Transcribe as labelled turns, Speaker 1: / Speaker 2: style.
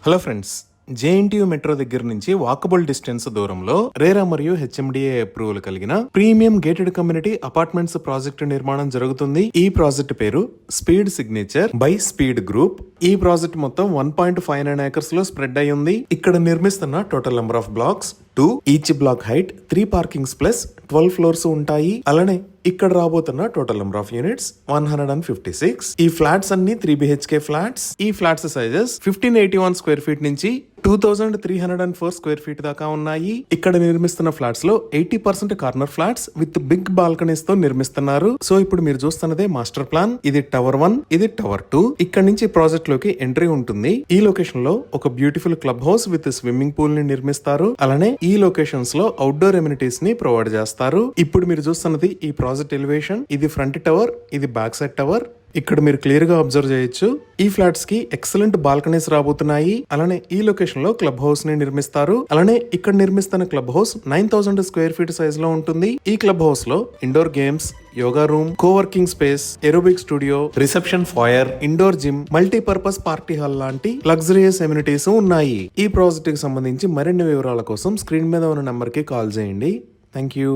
Speaker 1: Hello friends, JNTU metro దగ్గర నుంచి walkable distance దూరంలో రేరా మరియు హెచ్ఎండిఏ అప్రూవల్ కలిగిన premium gated community apartments project నిర్మాణం జరుగుతుంది. ఈ ప్రాజెక్ట్ పేరు speed signature by speed group. ఈ ప్రాజెక్ట్ మొత్తం 1.59 acres లో స్ప్రెడ్ అయి ఉంది. ఇక్కడ నిర్మిస్తున్న total number of blacks 2. Each black height 3 parkings plus 12 floors ఉంటాయి. అలానే ఇక్కడ రాబోతున్న టోటల్ నెంబర్ ఆఫ్ యూనిట్స్ 156. ఈ ఫ్లాట్స్ అన్ని 3 BHK ఫ్లాట్స్. ఈ ఫ్లాట్స్ సైజెస్ 1581 square feet నుంచి 2304 square feet దాకా ఉన్నాయి. ఇక్కడ నిర్మిస్తున్న ఫ్లాట్స్ లో 80% corner flats with big balconies తో నిర్మిస్తున్నారు. సో ఇప్పుడు మీరు చూస్తున్నదే మాస్టర్ ప్లాన్. ఇది టవర్ 1, ఇది టవర్ 2. ఇక్కడ నుంచి ప్రాజెక్ట్ లోకి ఎంట్రీ ఉంటుంది. ఈ లొకేషన్ లో ఒక beautiful club house with swimming pool ని నిర్మిస్తారు. అలానే ఈ లొకేషన్స్ లో అవుట్డోర్ ఎమ్యూనిటీస్ ని ప్రొవైడ్ చేస్తారు. ఇప్పుడు మీరు చూస్తున్నది ఈ ప్రాజెక్ట్ ఎలివేషన్. ఇది ఫ్రంట్ టవర్, ఇది బ్యాక్ సైడ్ టవర్. ఇక్కడ మీరు క్లియర్ గా అబ్జర్వ్ చేయొచ్చు. ఈ ఫ్లాట్స్ కి ఎక్సలెంట్ బాల్కనీస్ రాబోతున్నాయి. అలానే ఈ లొకేషన్ లో క్లబ్ హౌస్ ని నిర్మిస్తారు. అలానే ఇక్కడ నిర్మిస్తున్న club house 9000 square feet size లో ఉంటుంది. ఈ క్లబ్ హౌస్ లో indoor games, yoga room, coworking space, aerobic studio, reception foyer, indoor gym, multipurpose party hall లాంటి లగ్జరియస్ ఎమ్యూనిటీస్ ఉన్నాయి. ఈ ప్రాజెక్ట్ కి సంబంధించి మరిన్ని వివరాల కోసం స్క్రీన్ మీద ఉన్న నంబర్ కి కాల్ చేయండి. Thank you.